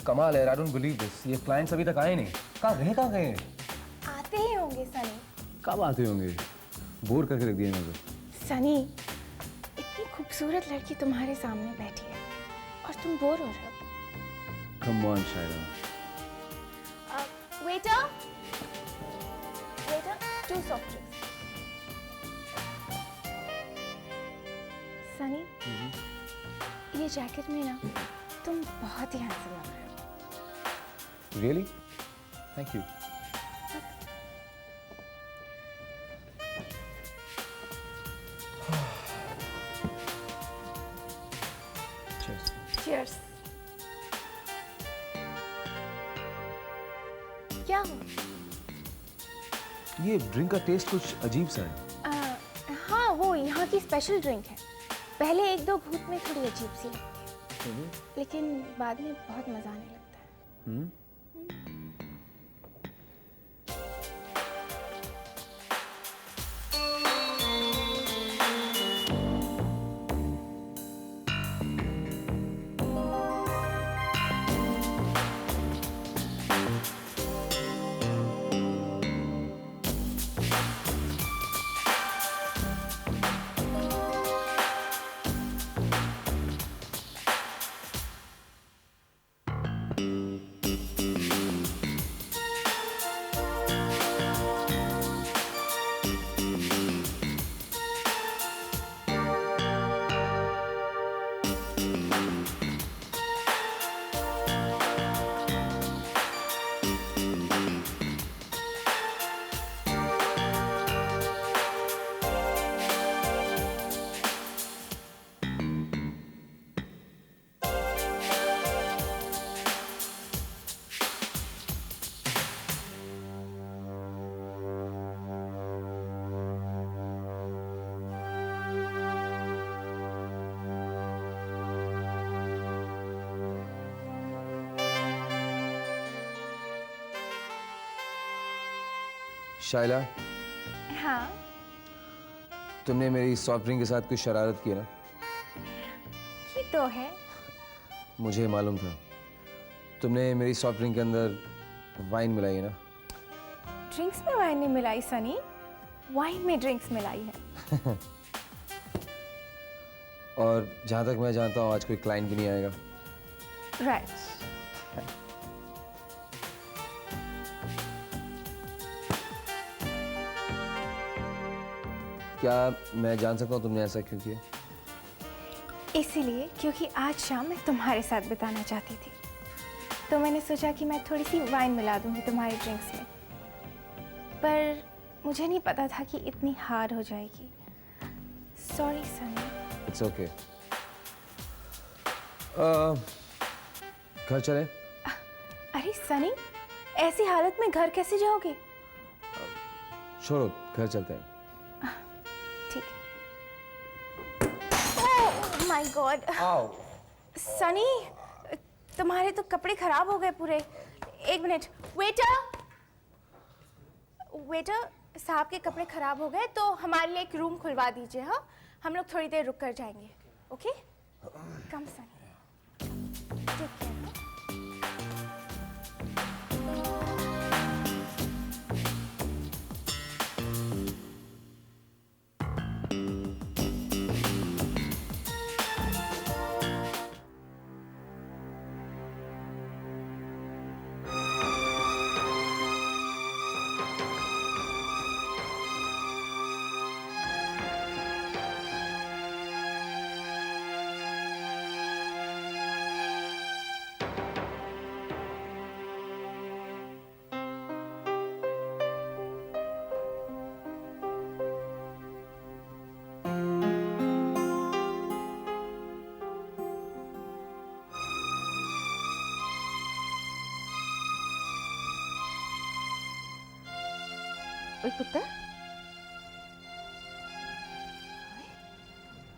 कमाल है, I don't believe this. ये क्लाइंट्स अभी तक आए नहीं। कहाँ गए? आते ही होंगे सनी। कब आते होंगे? बोर करके रख दिया इन्होंने। सनी, इतनी खूबसूरत लड़की तुम्हारे सामने बैठी है और तुम बोर हो रहे हो। Come on Shaira. Waiter, waiter, 2 soft drinks. Sunny, ये जैकेट में ना तुम बहुत ही हैंडसम लग रहे हो। रियली? Thank you. Cheers. क्या हो? ये ड्रिंक का टेस्ट कुछ अजीब सा है। हाँ, वो यहाँ की स्पेशल ड्रिंक है। पहले 1-2 घूंट में थोड़ी अजीब सी लगती है, लेकिन बाद में बहुत मजा आने लगता है। शाइला, हाँ, तुमने मेरी सॉफ्ट ड्रिंक के साथ कुछ शरारत की ना? ये तो है। मुझे मालूम था। तुमने मेरी सॉफ्ट ड्रिंक के अंदर वाइन मिलाई है ना? ड्रिंक्स में वाइन नहीं मिलाई सनी, वाइन में ड्रिंक्स मिलाई है। और जहाँ तक मैं जानता हूँ आज कोई क्लाइंट भी नहीं आएगा। राइट। क्या मैं जान सकता हूँ तुमने ऐसा क्यों किया? इसीलिए क्योंकि आज शाम मैं तुम्हारे साथ बिताना चाहती थी, तो मैंने सोचा कि मैं थोड़ी सी वाइन मिला दूंगी तुम्हारे ड्रिंक्स में, पर मुझे नहीं पता था कि इतनी हार्ड हो जाएगी। सॉरी सनी। It's okay. घर चले? अरे सनी, ऐसी हालत में घर कैसे जाओगे? छोड़ो, घर चलते हैं। ठीक है। Oh my God. आओ। सनी, तुम्हारे तो कपड़े खराब हो गए पूरे। 1 मिनट। वेटर, वेटर साहब के कपड़े खराब हो गए तो हमारे लिए एक रूम खुलवा दीजिए। हाँ, हम लोग थोड़ी देर रुक कर जाएंगे। Okay, come Sunny. Take care. ओए पुत्र,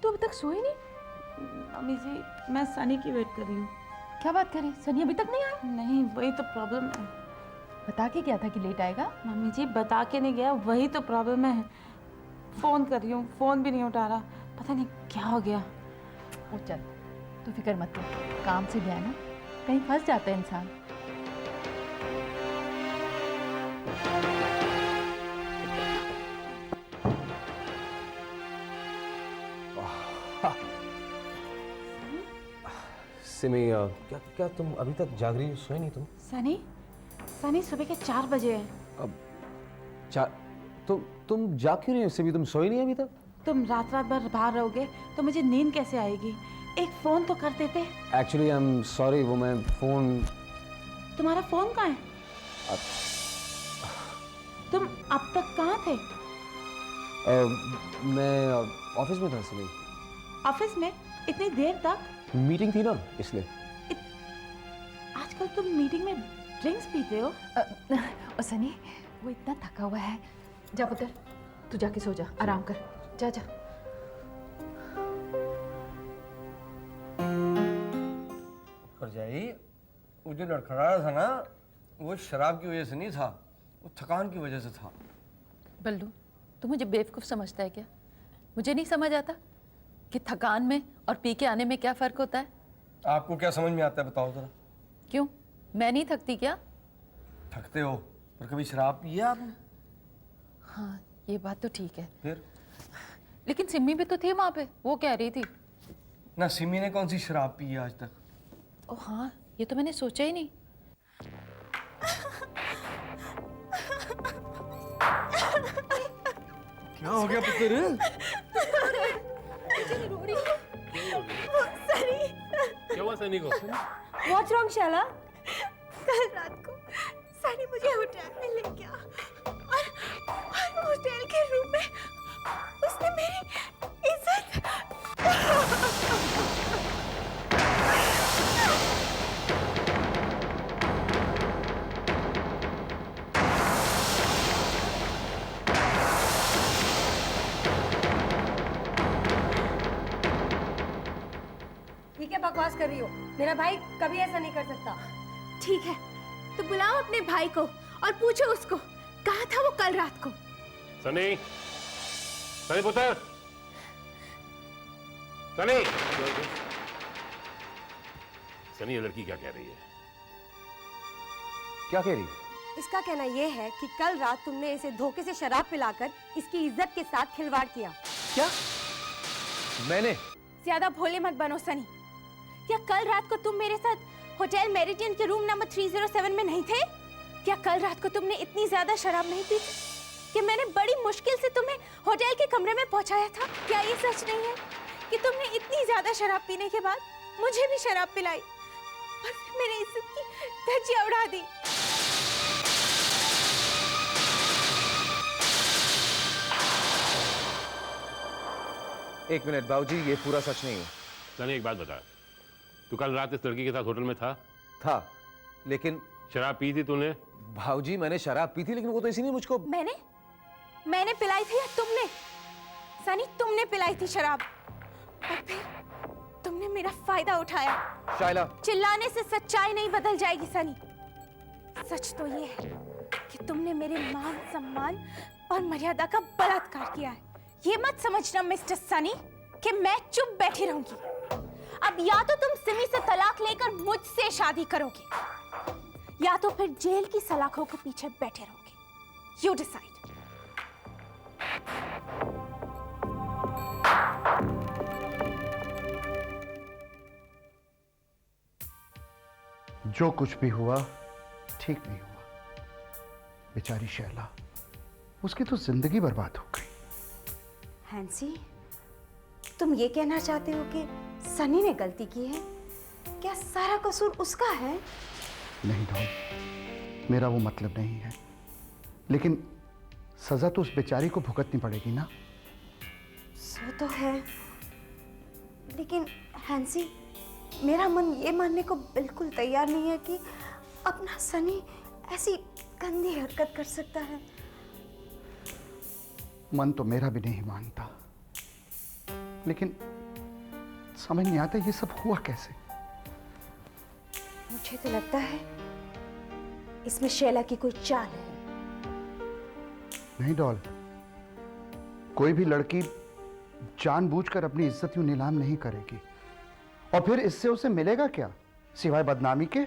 तू अभी तक सोई नहीं? मम्मी जी, मैं सनी की वेट कर रही हूँ। क्या बात करें, सनी अभी तक नहीं आया? नहीं, वही तो प्रॉब्लम है। बता के गया था कि लेट आएगा। मम्मी जी, बता के नहीं गया, वही तो प्रॉब्लम है। फ़ोन कर रही हूँ, फ़ोन भी नहीं उठा रहा, पता नहीं क्या हो गया। ओ चल, तू फिक्र मत कर, काम से गया ना, कहीं फंस जाता है इंसान। सिमी, क्या क्या तुम अभी तक जाग रही हो? सोए नहीं तुम? सनी, सनी सुबह के 4 बजे हैं। अब तुम जाग क्यों नहीं हो सिमी? तुम सोई नहीं अभी तक? तुम रात रात भर बाहर रहोगे तो मुझे नींद कैसे आएगी? एक फोन तो कर देते। एक्चुअली आई एम सॉरी, वो मैं फोन। तुम्हारा फोन कहाँ है? तुम अब तक कहाँ थे? मैं ऑफिस में था सिमी। ऑफिस में इतनी देर तक? मीटिंग थी ना, इसलिए। आजकल तुम मीटिंग में ड्रिंक्स पीते हो? और सनी, वो इतना थका हुआ है। जा पुत्र, तू जाके सो जा, आराम कर। जा जा। जाई, वो जो लड़खड़ा था ना, वो शराब की वजह से नहीं था, वो थकान की वजह से था। बल्लू, तू मुझे बेवकूफ़ समझता है क्या? मुझे नहीं समझ आता कि थकान में और पी के आने में क्या फ़र्क होता है? आपको क्या समझ में आता है बताओ जरा। क्यों, मैं नहीं थकती क्या? थकते हो, पर कभी शराब पी है आपने? हाँ, ये बात तो ठीक है। फिर लेकिन सिम्मी भी तो थी वहाँ पे, वो कह रही थी। ना सिमी ने कौन सी शराब पी है आज तक? ओ हाँ, ये तो मैंने सोचा ही नहीं। क्या हो गया पुत्र? क्या हुआ सनी को? What's wrong, Shaila? कल रात को सनी मुझे होटल में ले गया और होटल के रूम में उसने मेरी इज्जत। ये क्या बकवास कर रही हो? मेरा भाई कभी ऐसा नहीं कर सकता। ठीक है, तो बुलाओ अपने भाई को और पूछो उसको कहा था वो कल रात को। सनी, सनी पुत्र, सनी। सनी, ये लड़की क्या कह रही है? क्या कह रही? इसका कहना यह है कि कल रात तुमने इसे धोखे से शराब पिलाकर इसकी इज्जत के साथ खिलवाड़ किया। क्या? मैंने? ज्यादा भोले मत बनो सनी। क्या कल रात को तुम मेरे साथ होटल मेरिडियन के रूम नंबर 307 में नहीं थे? क्या कल रात को तुमने इतनी ज्यादा शराब नहीं पी थी कि मैंने बड़ी मुश्किल से तुम्हें होटल के कमरे में पहुंचाया था? क्या ये सच नहीं है कि तुमने इतनी ज्यादा शराब पीने के बाद मुझे भी शराब पिलाई और फिर मेरी इज्जत की धज्जियां उड़ा दी? एक मिनट बाबूजी, ये पूरा सच नहीं है। सनी, एक बात बता, तू कल रात इस लड़की के साथ होटल में था? लेकिन शराब पी थी तूने? भाऊजी, मैंने शराब पी थी, लेकिन वो तो इसीलिए मुझको। मैंने पिलाई थी या तुमने? सनी, तुमने पिलाई थी शराब और फिर तुमने मेरा फायदा उठाया। शाइला, चिल्लाने से सच्चाई नहीं बदल जाएगी सनी। सच तो ये है कि तुमने मेरे मान सम्मान और मर्यादा का बलात्कार किया है। ये मत समझना मिस्टर सनी कि मैं चुप बैठी रहूंगी। अब या तो तुम सिमी से तलाक लेकर मुझसे शादी करोगे या तो फिर जेल की सलाखों के पीछे बैठे रहोगे। You decide. जो कुछ भी हुआ ठीक नहीं हुआ। बेचारी शैला, उसकी तो जिंदगी बर्बाद हो गई। हैंसी, तुम ये कहना चाहते हो कि सनी ने गलती की है? क्या सारा कसूर उसका है? नहीं डॉन, मेरा वो मतलब नहीं है, लेकिन सजा तो उस बेचारी को भुगतनी पड़ेगी ना। सो तो है, लेकिन हैंसी, मेरा मन ये मानने को बिल्कुल तैयार नहीं है कि अपना सनी ऐसी गंदी हरकत कर सकता है। मन तो मेरा भी नहीं मानता, लेकिन समझ नहीं आता ये सब हुआ कैसे। मुझे तो लगता है इसमें शैला की कोई चाल है। नहीं डॉल, कोई भी लड़की जानबूझकर अपनी इज्जत यूं नीलाम नहीं करेगी। और फिर इससे उसे मिलेगा क्या? सिवाय बदनामी के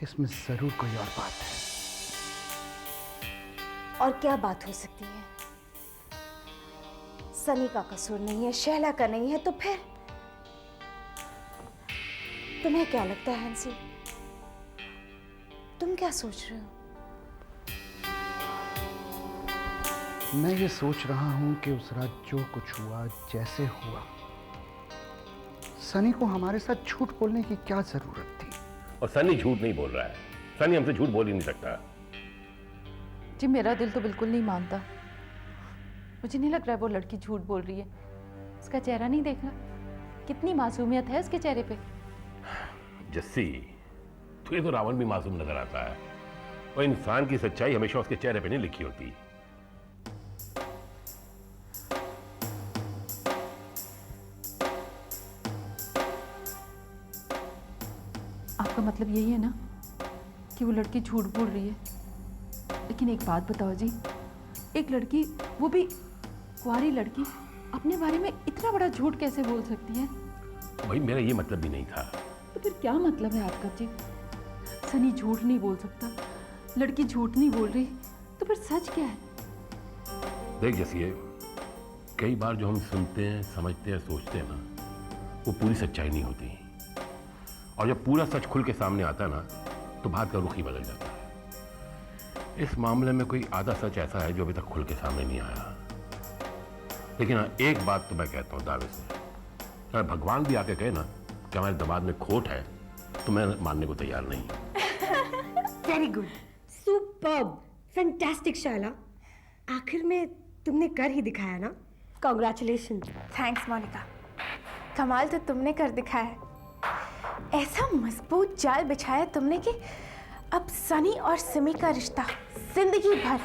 इसमें जरूर कोई और बात है। और क्या बात हो सकती है? सनी का कसूर नहीं है, शैला का नहीं है, तो फिर तुम्हें क्या लगता है हंसी? तुम क्या सोच रहे हो? मैं ये सोच रहा हूं कि उस रात जो कुछ हुआ, जैसे हुआ, सनी को हमारे साथ झूठ बोलने की क्या जरूरत थी? और सनी झूठ नहीं बोल रहा है। सनी हमसे झूठ बोल ही नहीं सकता। जी मेरा दिल तो बिल्कुल नहीं मानता। मुझे नहीं लग रहा है वो लड़की झूठ बोल रही है। उसका चेहरा नहीं देख रहा, कितनी मासूमियत है उसके चेहरे पे। जस्सी, तुझे तो रावण भी मासूम नजर आता है, और इंसान की सच्चाई हमेशा उसके चेहरे पे नहीं लिखी होती। आपका मतलब यही है ना कि वो लड़की झूठ बोल रही है? लेकिन एक बात बताओ जी, एक लड़की, वो भी कुंवारी लड़की, अपने बारे में इतना बड़ा झूठ कैसे बोल सकती है? भाई मेरा ये मतलब भी नहीं था। तो फिर क्या मतलब है आपका जी? सनी झूठ नहीं बोल सकता, लड़की झूठ नहीं बोल रही, तो फिर सच क्या है? देख जैसे कई बार जो हम सुनते हैं, समझते हैं, सोचते हैं ना, वो पूरी सच्चाई नहीं होती। और जब पूरा सच खुल के सामने आता है ना, तो बात का रुख ही बदल जाता है। इस मामले में कोई आधा सच ऐसा है जो अभी तक खुल के सामने नहीं आया। लेकिन हाँ, एक बात तो मैं कहता हूँ दावे से, अगर भगवान भी आके कहे ना कि हमारे दिमाग में खोट है, तो मैं मानने को तैयार नहीं। Very good, superb, fantastic Shaila. आखिर में तुमने कर ही दिखाया ना। कॉन्ग्रेचुलेशन। थैंक्स मोनिका, कमाल तो तुमने कर दिखाया है। ऐसा मजबूत जाल बिछाया तुमने कि अब सनी और सिमी का रिश्ता जिंदगी भर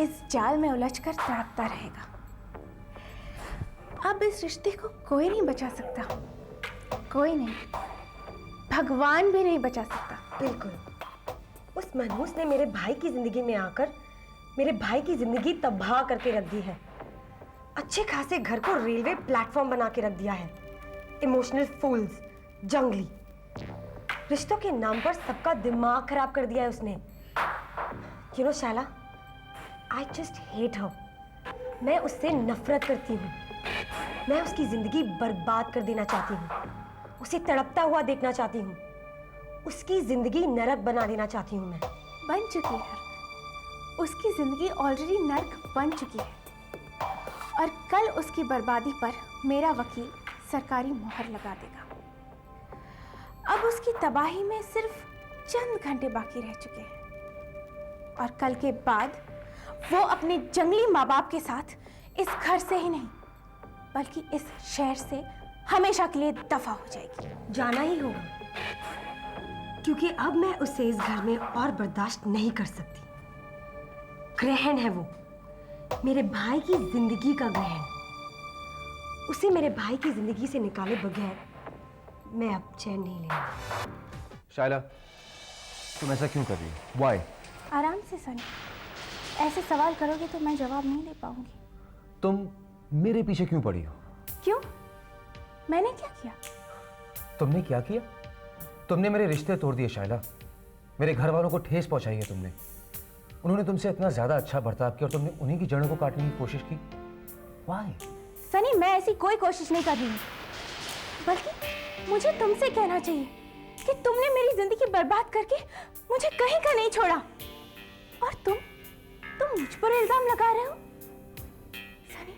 इस जाल में उलझकर तड़पता रहेगा। अब इस रिश्ते को कोई नहीं बचा सकता, कोई नहीं, भगवान भी नहीं बचा सकता। बिल्कुल, उस मनहूस ने मेरे भाई की जिंदगी में आकर मेरे भाई की जिंदगी तबाह करके रख दी है। अच्छे खासे घर को रेलवे प्लेटफॉर्म बना के रख दिया है। इमोशनल फूल्स, जंगली, रिश्तों के नाम पर सबका दिमाग खराब कर दिया है उसने। You know Shaila, I just hate her. मैं उससे नफरत करती हूँ। मैं उसकी जिंदगी बर्बाद कर देना चाहती हूँ, उसे तड़पता हुआ देखना चाहती हूँ, उसकी जिंदगी नरक बना देना चाहती हूँ। मैं बन चुकी है, उसकी जिंदगी ऑलरेडी नर्क बन चुकी है, और कल उसकी बर्बादी पर मेरा वकील सरकारी मोहर लगा देगा। अब उसकी तबाही में सिर्फ चंद घंटे बाकी रह चुके हैं, और कल के बाद वो अपने जंगली माँ बाप के साथ इस घर से ही नहीं, बल्कि इस शहर से हमेशा के लिए दफा हो जाएगी। जाना ही होगा, क्योंकि अब मैं उसे इस घर में और बर्दाश्त नहीं कर सकती। ग्रहण है वो, मेरे भाई की जिंदगी का ग्रहण। उसे मेरे भाई की जिंदगी से निकाले बगैर मैं अब चैन नहीं लेंगी। शायला, तुम ऐसा क्यों कर रही हो? Why? आराम से सनी, ऐसे सवाल करोगे तो मैं जवाब नहीं दे पाऊंगी। तुम मेरे पीछे क्यों पड़ी हो? क्यों? मैंने क्या किया? तुमने क्या किया? तुमने मेरे रिश्ते तोड़ दिए शायला, मेरे घर वालों को ठेस पहुंचाई है तुमने। उन्होंने तुमसे इतना ज्यादा अच्छा बर्ताव किया और तुमने उन्हीं की जड़ों को काटने की कोशिश की। Why? सनी, मैं ऐसी कोई कोशिश नहीं कर रही हूँ, बल्कि मुझे तुमसे कहना चाहिए कि तुमने मेरी जिंदगी बर्बाद करके मुझे कहीं का नहीं छोड़ा, और तुम मुझ पर इल्जाम लगा रहे हो। सनी,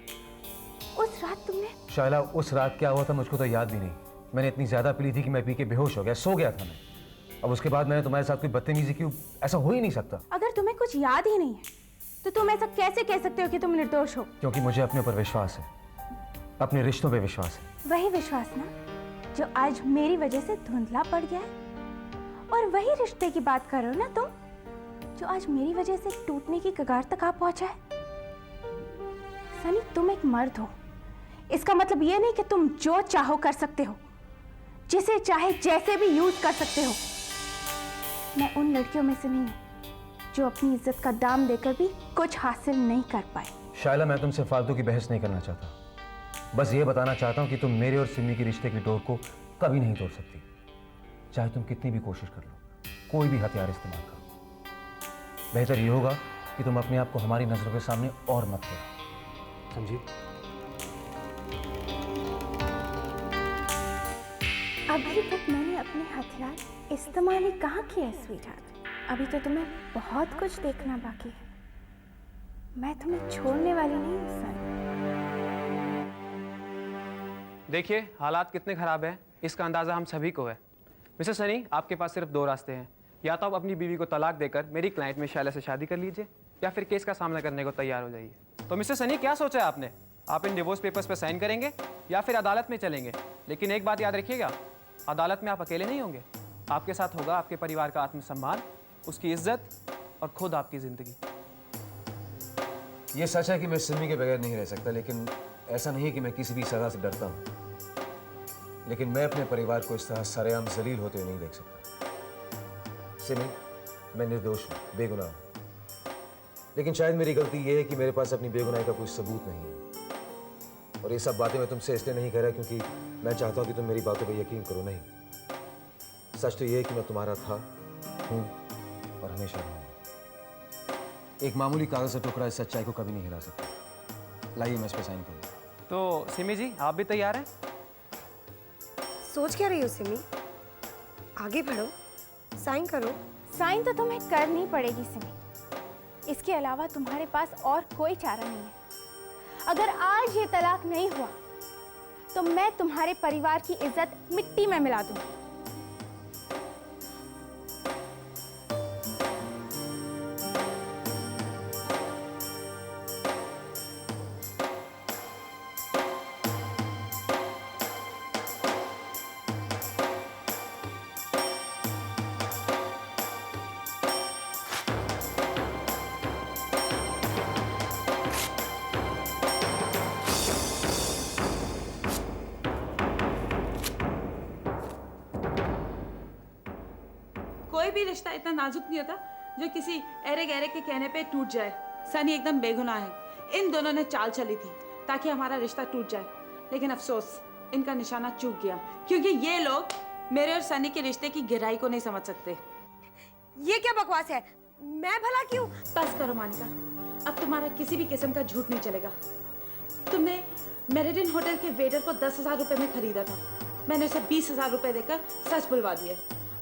उस रात तुमने... शायला, उस रात क्या हुआ था मुझको तो याद भी नहीं। मैंने इतनी ज्यादा पी ली थी कि मैं पी के बेहोश हो गया, सो गया था मैं। अब उसके बाद मैंने तुम्हारे साथ कोई बदतमीजी की, ऐसा हो ही नहीं सकता। अगर तुम्हें कुछ याद ही नहीं है तो तुम ऐसा कैसे कह सकते हो कि तुम निर्दोष हो? क्योंकि मुझे अपने ऊपर विश्वास है, अपने रिश्तों पे विश्वास है। वही विश्वास ना जो आज मेरी वजह से धुंधला पड़ गया है, और वही रिश्ते की बात कर रहे हो ना तुम, जो आज मेरी वजह से टूटने की कगार तक आ पहुंचा है। सनी, तुम एक मर्द हो, इसका मतलब ये नहीं कि तुम जो चाहो कर सकते हो, जिसे चाहे जैसे भी यूज कर सकते हो। मैं उन लड़कियों में से नहीं हूं जो अपनी इज्जत का दाम देकर भी कुछ हासिल नहीं कर पाए। शायला, मैं तुमसे फालतू की बहस नहीं करना चाहता, बस ये बताना चाहता हूँ कि तुम मेरे और सिमी के रिश्ते की डोर को कभी नहीं तोड़ सकती, चाहे तुम कितनी भी कोशिश कर लो, कोई भी हथियार इस्तेमाल करो। बेहतर ये होगा कि तुम अपने आप को हमारी नजरों के सामने और मत करो, समझी? अभी तक मैंने अपने हथियार इस्तेमाल ही कहाँ किए स्वीटहार्ट। अभी तो तुम्हें बहुत कुछ देखना बाकी है। मैं तुम्हें छोड़ने वाली नहीं हूँ सनी। देखिए हालात कितने खराब हैं, इसका अंदाज़ा हम सभी को है। मिस्टर सनी, आपके पास सिर्फ 2 रास्ते हैं। या तो आप अपनी बीवी को तलाक देकर मेरी क्लाइंट में शैला से शादी कर लीजिए, या फिर केस का सामना करने को तैयार हो जाइए। तो मिस्टर सनी, क्या सोचा है आपने? आप इन डिवोर्स पेपर्स पर साइन करेंगे या फिर अदालत में चलेंगे? लेकिन एक बात याद रखिएगा, अदालत में आप अकेले नहीं होंगे, आपके साथ होगा आपके परिवार का आत्मसम्मान, उसकी इज्जत और खुद आपकी ज़िंदगी। ये सच है कि मैं सिमी के बगैर नहीं रह सकता, लेकिन ऐसा नहीं कि मैं किसी भी सजा से डरता हूँ। लेकिन मैं अपने परिवार को इस तरह सरेआम जलील होते हुए नहीं देख सकता। सिमी, मैं निर्दोष हूँ, बेगुनाह हूँ, लेकिन शायद मेरी गलती ये है कि मेरे पास अपनी बेगुनाही का कोई सबूत नहीं है। और ये सब बातें मैं तुमसे इसलिए नहीं कह रहा क्योंकि मैं चाहता हूँ कि तुम मेरी बातों पर यकीन करो। नहीं, सच तो ये है कि मैं तुम्हारा था, हूँ और हमेशा रहूँगा। एक मामूली कागज का टुकड़ा इस सच्चाई को कभी नहीं हिला सकता। लाइए मैं इस पर साइन करूँ। तो सिमी जी, आप भी तैयार हैं? सोच क्या रही हो सिमी? आगे बढ़ो, साइन करो। साइन तो तुम्हें करनी पड़ेगी सिमी, इसके अलावा तुम्हारे पास और कोई चारा नहीं है। अगर आज ये तलाक नहीं हुआ तो मैं तुम्हारे परिवार की इज्जत मिट्टी में मिला दूंगी। कोई भी रिश्ता इतना नाजुक नहीं होता जो किसी अरे गहरे के कहने पे टूट जाए। सनी एकदम बेगुनाह है, इन दोनों ने चाल चली थी ताकि हमारा रिश्ता टूट जाए, लेकिन अफसोस इनका निशाना चूक गया, क्योंकि ये लोग मेरे और सनी के रिश्ते की गहराई को नहीं समझ सकते। ये क्या बकवास है? मैं भला क्यों? बस करो मोनिका, अब तुम्हारा किसी भी किस्म का झूठ नहीं चलेगा। तुमने मेरिडियन होटल के वेटर को 10,000 रुपए में खरीदा था, मैंने उसे 20,000 रुपए देकर सच बुलवा दिए।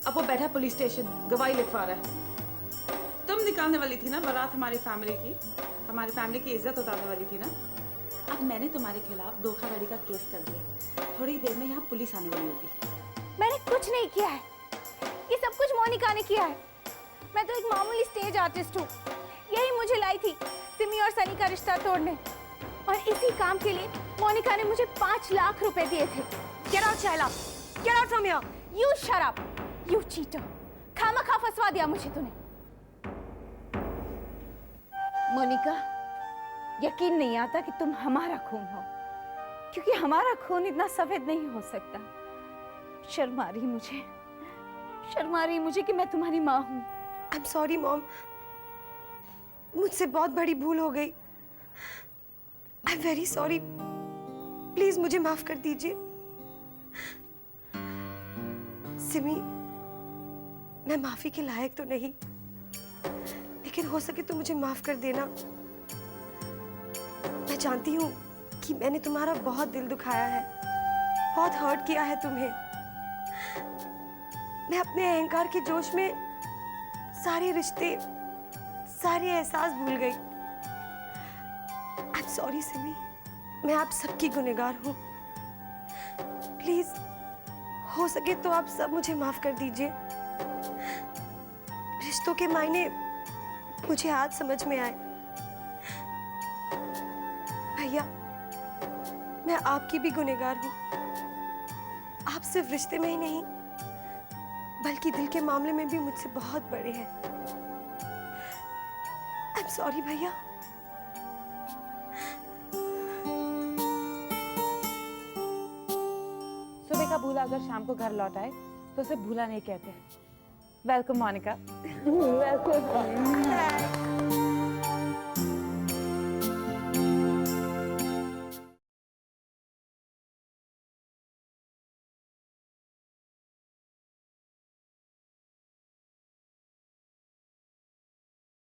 अब वो बैठा पुलिस स्टेशन गवाही लिखवा रहा है। तुम निकालने वाली थी ना बारात हमारी फैमिली की, हमारी फैमिली की इज्जत उतारने वाली थी ना। अब मैंने तुम्हारे खिलाफ धोखाधड़ी का केस कर दिया, थोड़ी देर में यहाँ पुलिस आने वाली होगी। मैंने कुछ नहीं किया है, ये सब कुछ मोनिका ने किया है। मैं तो एक मामूली स्टेज आर्टिस्ट हूँ, यही मुझे लाई थी सिमी और सनी का रिश्ता तोड़ने, और इसी काम के लिए मोनिका ने मुझे 5 लाख रुपए दिए थे। Get out, Shaila! Get out from here! You shut up, you cheater! खामखा फंसवा दिया मुझे तूने। मोनिका, यकीन नहीं आता कि तुम हमारा खून हो, क्योंकि हमारा खून इतना सफेद नहीं हो सकता। शर्म आ रही मुझे कि मैं तुम्हारी माँ हूँ। I'm sorry, मॉम, मुझसे बहुत बड़ी भूल हो गई। I'm very sorry. प्लीज मुझे माफ कर दीजिए। सिमी, मैं माफी के लायक तो नहीं, लेकिन हो सके तो मुझे माफ कर देना। मैं जानती हूँ कि मैंने तुम्हारा बहुत दिल दुखाया है, बहुत हर्ट किया है तुम्हें। मैं अपने अहंकार के जोश में सारे रिश्ते, सारे एहसास भूल गई। I'm sorry सिमी, मैं आप सबकी गुनहगार हूँ। प्लीज हो सके तो आप सब मुझे माफ कर दीजिए। रिश्तों के मायने मुझे आज समझ में आए। भैया, मैं आपकी भी गुनहगार हूँ। आप सिर्फ रिश्ते में ही नहीं, बल्कि दिल के मामले में भी मुझसे बहुत बड़े हैं। I'm sorry भैया। सुबह का भूला अगर शाम को घर लौट आए तो उसे भूला नहीं कहते। Welcome Monica. वेलकम।